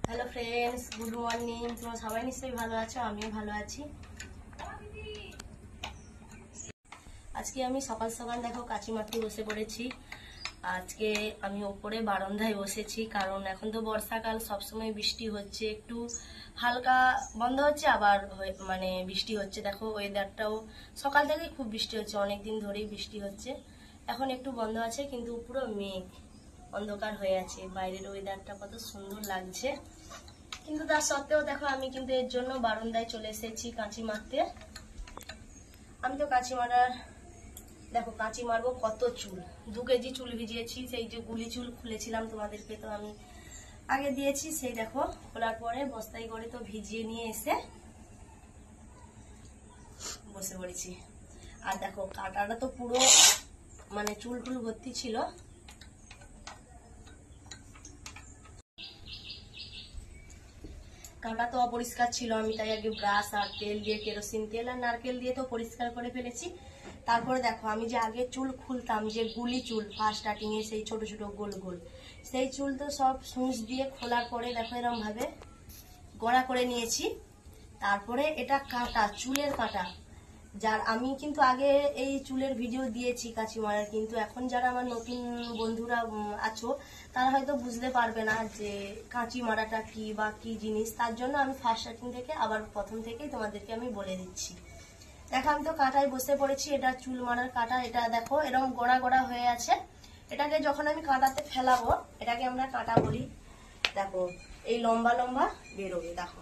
Hello friends, good morning. তোমরা সবাই নিশ্চয়ই ভালো আছো, আমিও ভালো আছি। আজকে আমি সকাল সকাল দেখো কাচি মারতে বসে পড়েছি। আজকে আমি ওপরে বারান্দায় বসেছি, কারণ এখন তো বর্ষাকাল, সবসময় বৃষ্টি হচ্ছে, একটু হালকা বন্ধ হচ্ছে আবার মানে বৃষ্টি হচ্ছে। দেখো ওয়েদারটাও সকাল থেকেই খুব বৃষ্টি হচ্ছে, অনেকদিন ধরেই বৃষ্টি হচ্ছে। এখন একটু বন্ধ আছে, কিন্তু পুরো মেঘ অন্ধকার হয়ে আছে। বাইরের ওয়েদারটা কত সুন্দর লাগছে, কিন্তু তার সত্ত্বেও দেখো আমি কিন্তু এর জন্য বারান্দায় চলে এসেছি কাঁচি মারতে। আমি তো কাঁচি মারার দেখো কাঁচি মারবো কত চুল, 2 কেজি চুল ভিজিয়েছি। সেই যে গুলি চুল খুলেছিলাম তোমাদেরকে তো আমি আগে দিয়েছি, সেই দেখো খোলার পরে বস্তায় করে তো ভিজিয়ে নিয়ে এসে বসে পড়েছি। আর দেখো কাঁটাটা তো পুরো মানে চুল টুল ভর্তি ছিল। কাঁটা তো অপরিষ্কার ছিল, আমি তাই আগে ব্রাশ আর তেল দিয়ে, কেরোসিন তেল আর নারকেল দিয়ে তো পরিষ্কার করে ফেলেছি। তারপরে দেখো আমি যে আগে চুল খুলতাম, যে গুলি চুল ফার্স্ট স্টার্টিং এ, সেই ছোট ছোট গোল গোল, সেই চুল তো সব সুঁচ দিয়ে খোলার পরে দেখো এরকম ভাবে গড়া করে নিয়েছি। তারপরে এটা কাঁটা, চুলের কাঁটা, যার আমি কিন্তু আগে এই চুলের ভিডিও দিয়েছি কাঁচি মারার, কিন্তু এখন যারা আমার নতুন বন্ধুরা আছো তারা হয়তো বুঝতে পারবে না যে কাঁচি মারাটা কি বা কি জিনিস। তার জন্য আমি ফার্স্ট স্টার্টিং থেকে আবার প্রথম থেকেই তোমাদেরকে আমি বলে দিচ্ছি। দেখো আমি তো কাঁটায় বসে পড়েছি, এটা চুল মারার কাঁটা। এটা দেখো এরকম গোড়া গোড়া হয়ে আছে। এটাকে যখন আমি কাঁটাতে ফেলাবো, এটাকে আমরা কাঁটা বলি। দেখো এই লম্বা লম্বা বেরোবে, দেখো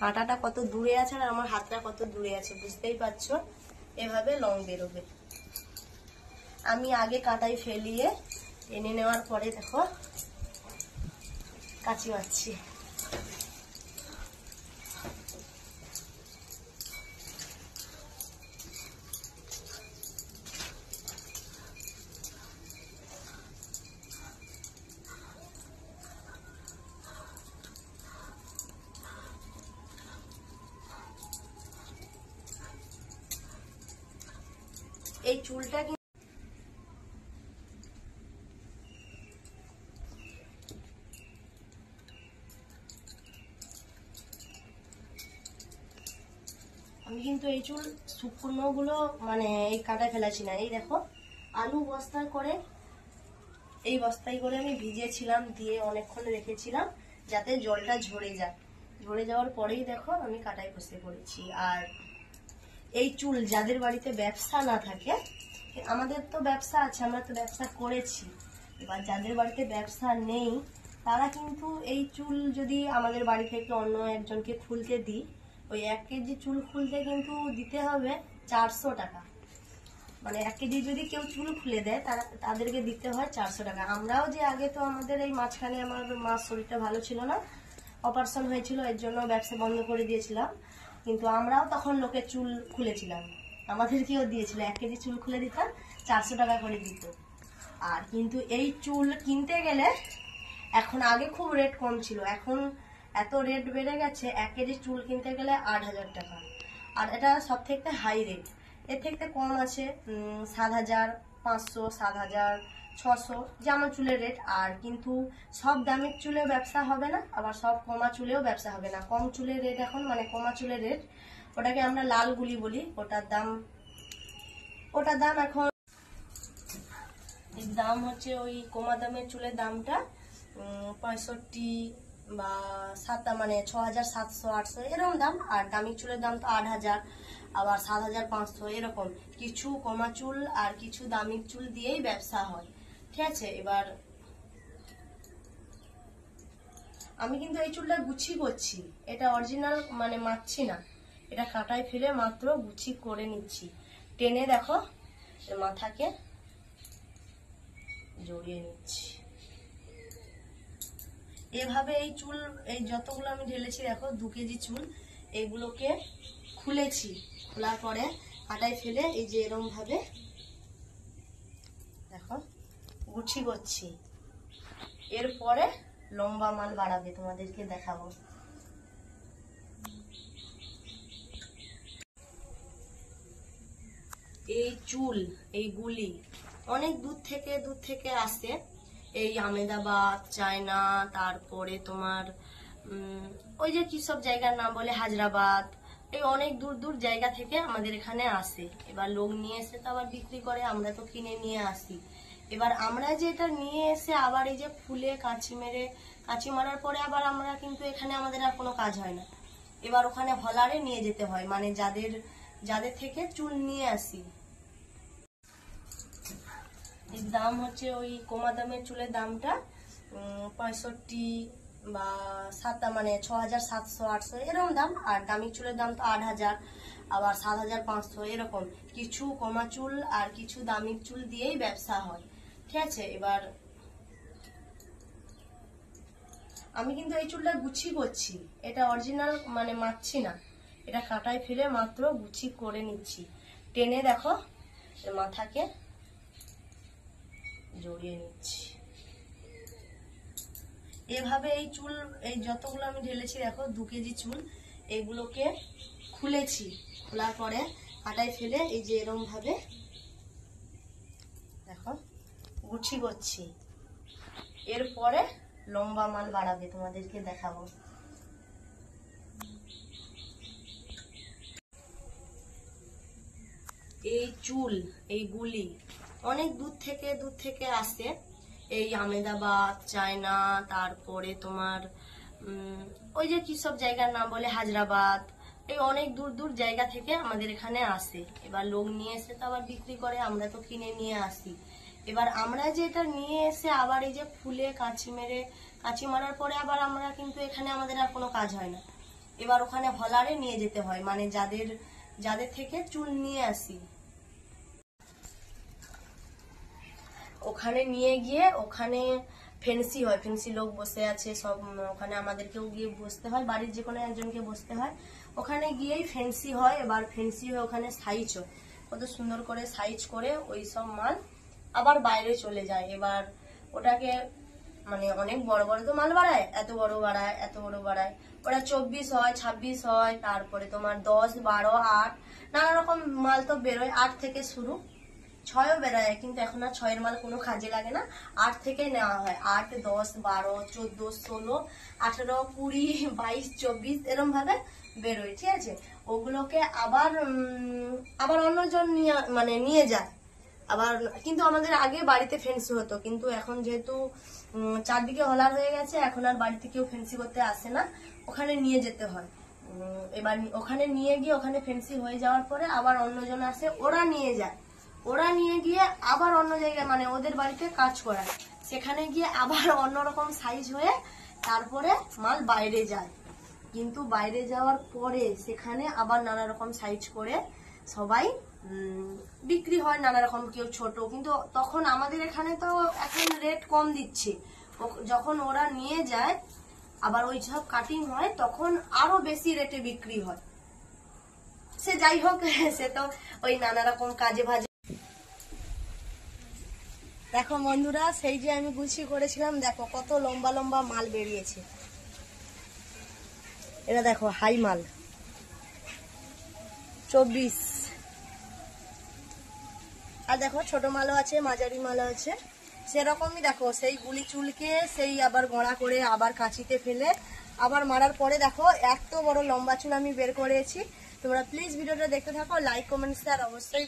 কাঁটাটা কত দূরে আছে আর আমার হাতটা কত দূরে আছে, বুঝতেই পারছো। এভাবে লং বেরোবে। আমি আগে কাঁটাই ফেলিয়ে এনে নেওয়ার পরে দেখো কাঁচি মারছি। এই চুলটা আমি কিন্তু এই চুল শুকনো গুলো মানে এই কাঁটায় ফেলাছি না। এই দেখো আলু বস্তায় করে, এই বস্তায় করে আমি ভিজিয়েছিলাম, দিয়ে অনেকক্ষণ রেখেছিলাম যাতে জলটা ঝরে যায়। ঝরে যাওয়ার পরেই দেখো আমি কাঁটায় বসে পড়েছি। আর এই চুল যাদের বাড়িতে ব্যবসা না থাকে, আমাদের তো ব্যবসা আছে, আমরা তো ব্যবসা করেছি, এবার যাদের বাড়িতে ব্যবসা নেই তারা কিন্তু এই চুল যদি আমাদের বাড়ি থেকে অন্য একজনকে খুলতে দিই, ওই 1 কেজি চুল খুলতে কিন্তু দিতে হবে 400 টাকা। মানে 1 কেজি যদি কেউ চুল খুলে দেয় তাদেরকে দিতে হয় 400 টাকা। আমরাও যে আগে তো আমাদের এই মাঝখানে আমার মার শরীরটা ভালো ছিল না, অপারেশন হয়েছিল, এর জন্য ব্যবসা বন্ধ করে দিয়েছিলাম, কিন্তু আমরাও তখন লোকের চুল খুলেছিলাম, আমাদেরকেও দিয়েছিল। 1 কেজি চুল খুলে দিতাম, 400 টাকা করে দিত। আর কিন্তু এই চুল কিনতে গেলে এখন, আগে খুব রেট কম ছিল, এখন এত রেট বেড়ে গেছে। 1 কেজি চুল কিনতে গেলে 8000 টাকা। আর এটা সব থেকে হাই রেট। এর থেকে কম আছে 7500, 7600, যেমন চুলের রেট। আর কিন্তু সব দামের চুলে ব্যবসা হবে না, আবার সব কমা চুলেও ব্যবসা হবে না। কম চুলের রেট এখন, মানে কমা চুলের রেট, ওটাকে আমরা লাল গুলি বলি, ওটার দাম এখন দাম হচ্ছে, ওই কমা দামের চুলের দামটা 65 বা 7, মানে 6700, 800 এরকম দাম। আর দামি চুলের দাম তো 8000, আবার 7500 এরকম। কিছু কমা চুল আর কিছু দামি চুল দিয়েই ব্যবসা হয়, ঠিক আছে। এবার আমি কিন্তু এই চুলটা গুছি করছি, এটা অরিজিনাল মানে মারছি না, এটা কাঁটায় ফেলে মাত্র গুছি করে নিচ্ছি। টেনে দেখো মাথাকে জড়িয়ে নিচ্ছি এভাবে। এই চুল, এই যতগুলো আমি ঢেলেছি দেখো 2 কেজি চুল, এগুলোকে খুলেছি, খোলার পরে কাঁটায় ফেলে এই যে এরকম ভাবে দেখো গুছি করছি। এরপরে লম্বা মাল বাড়াবে, তোমাদেরকে দেখাবো। এই চুল, এই গুলি অনেক দূর থেকে আসে। এই আমেদাবাদ, চায়না, তারপরে তোমার ওই যে কি সব জায়গার নাম বলে, হায়দ্রাবাদ, এই অনেক দূর জায়গা থেকে আমাদের এখানে আসে। এবার লোক নিয়ে এসে তো আবার বিক্রি করে, আমরা তো কিনে নিয়ে আসি। এবার আমরা যে এটা নিয়ে এসে আবার এই যে ফুলে কাঁচি মারার পরে আবার আমরা কিন্তু এখানে আমাদের আর কোনো কাজ হয় না। এবার ওখানে হলারে নিয়ে যেতে হয়, মানে যাদের থেকে চুল নিয়ে আসি। এর দাম হচ্ছে ওই কমা দামের চুলের দামটা 65 বা 7, মানে 6700 800 এরকম দাম। আর দামি চুলের দাম তো 8000, আবার 7500 এরকম। কিছু কমা চুল আর কিছু দামি চুল দিয়েই ব্যবসা হয়, ঠিক আছে। এবার আমি কিন্তু এই চুলটা গুছি করছি, এটা অরিজিনাল মানে মাখছি না, এটা কাটায় ফেলে মাত্র গুছি করে নিচ্ছি। টেনে দেখো মাথাকে জড়িয়ে নিচ্ছি এভাবে। এই চুল, এই যতগুলো আমি ঢেলেছি দেখো 2 কেজি চুল, এইগুলোকে খুলেছি, খোলার পরে কাটায় ফেলে এই যে এরকম ভাবে দেখো গুছি করছি। এরপরে লম্বা মাল বাড়াবে, তোমাদেরকে দেখাবো। এই চুল, এই গুলি অনেক দূর থেকে আসে। এই আমেদাবাদ, চায়না, তারপরে তোমার ওই যে কি সব জায়গার নাম বলে, হায়দ্রাবাদ, এই অনেক দূর জায়গা থেকে আমাদের এখানে আসে। এবার লোক নিয়ে এসে তো আবার বিক্রি করে, আমরা তো কিনে নিয়ে আসি। এবার আমরা যে এটা নিয়ে এসে আবার এই যে ফুলে কাঁচি মারার পরে আবার আমরা কিন্তু এখানে আমাদের আর কোনো কাজ হয় না। এবার ওখানে হলারে নিয়ে যেতে হয়, মানে যাদের থেকে চুল নিয়ে আসি। ওখানে নিয়ে গিয়ে ওখানে ফেন্সি হয়, ফেন্সি লোক বসে আছে সব, ওখানে আমাদেরকেও গিয়ে বসতে হয়, বাড়ির যে কোনো একজনকে বসতে হয়। ওখানে গিয়েই ফেন্সি হয়। এবার ফেন্সি হয়ে ওখানে সাইজ হয়, কত সুন্দর করে সাইজ করে ওই সব মাল আবার বাইরে চলে যায়। এবার ওটাকে মানে অনেক বড় তো মাল বাড়ায়, এত বড় বাড়ায়। ওরা 24 হয়, 26 হয়, তারপরে তোমার 10, 12, 8 নানা রকম মাল তো বেরোয়। 8 থেকে শুরু, 6ও বেরোয়, কিন্তু এখন আর 6 এর মাল কোনো কাজে লাগে না, 8 থেকে নেওয়া হয়। 8, 10, 12, 14, 16, 18, 20, 22, 24 এরকম ভাবে বেরোয়, ঠিক আছে। ওগুলোকে আবার অন্যজন নিয়ে যায় আবার। কিন্তু আমাদের আগে বাড়িতে ফেন্সি হতো, কিন্তু এখন যেহেতু চারদিকে হলার হয়ে গেছে, এখন আর বাড়িতে কেউ ফেন্সি করতে আসে না, ওখানে নিয়ে যেতে হয়। এবার ওখানে নিয়ে গিয়ে ওখানে ফেন্সি হয়ে যাওয়ার পরে আবার অন্যজন আসে, ওরা নিয়ে গিয়ে আবার অন্য জায়গায়, মানে ওদের বাড়িতে কাজ করায়, সেখানে গিয়ে আবার অন্যরকম সাইজ হয়ে তারপরে মাল বাইরে যায়। কিন্তু বাইরে যাওয়ার পরে সেখানে আবার নানা রকম সাইজ করে সবাই বিক্রি হয়, নানা রকম, কেউ ছোট। কিন্তু তখন আমাদের এখানে তো এখন রেট কম দিচ্ছে, যখন ওরা নিয়ে যায় আবার ওই সব কাটিং হয় তখন আরো বেশি রেটে বিক্রি হয়। সে যাই হোক, সে তো ওই নানা রকম কাজে ভাজে। দেখো বন্ধুরা, সেই যে আমি গুছি করেছিলাম, দেখো কত লম্বা মাল বেরিয়েছে। এটা দেখো হাই মাল 24, আর দেখো ছোট মালও আছে, মাঝারি মালও আছে। সেরকমই দেখো সেই গুলি চুলকে সেই আবার গোড়া করে আবার কাঁচিতে ফেলে আবার মারার পরে দেখো এত বড় লম্বা চুল আমি বের করেছি। তোমরা প্লিজ ভিডিওটা দেখতে থাকো, লাইক কমেন্ট শেয়ার অবশ্যই।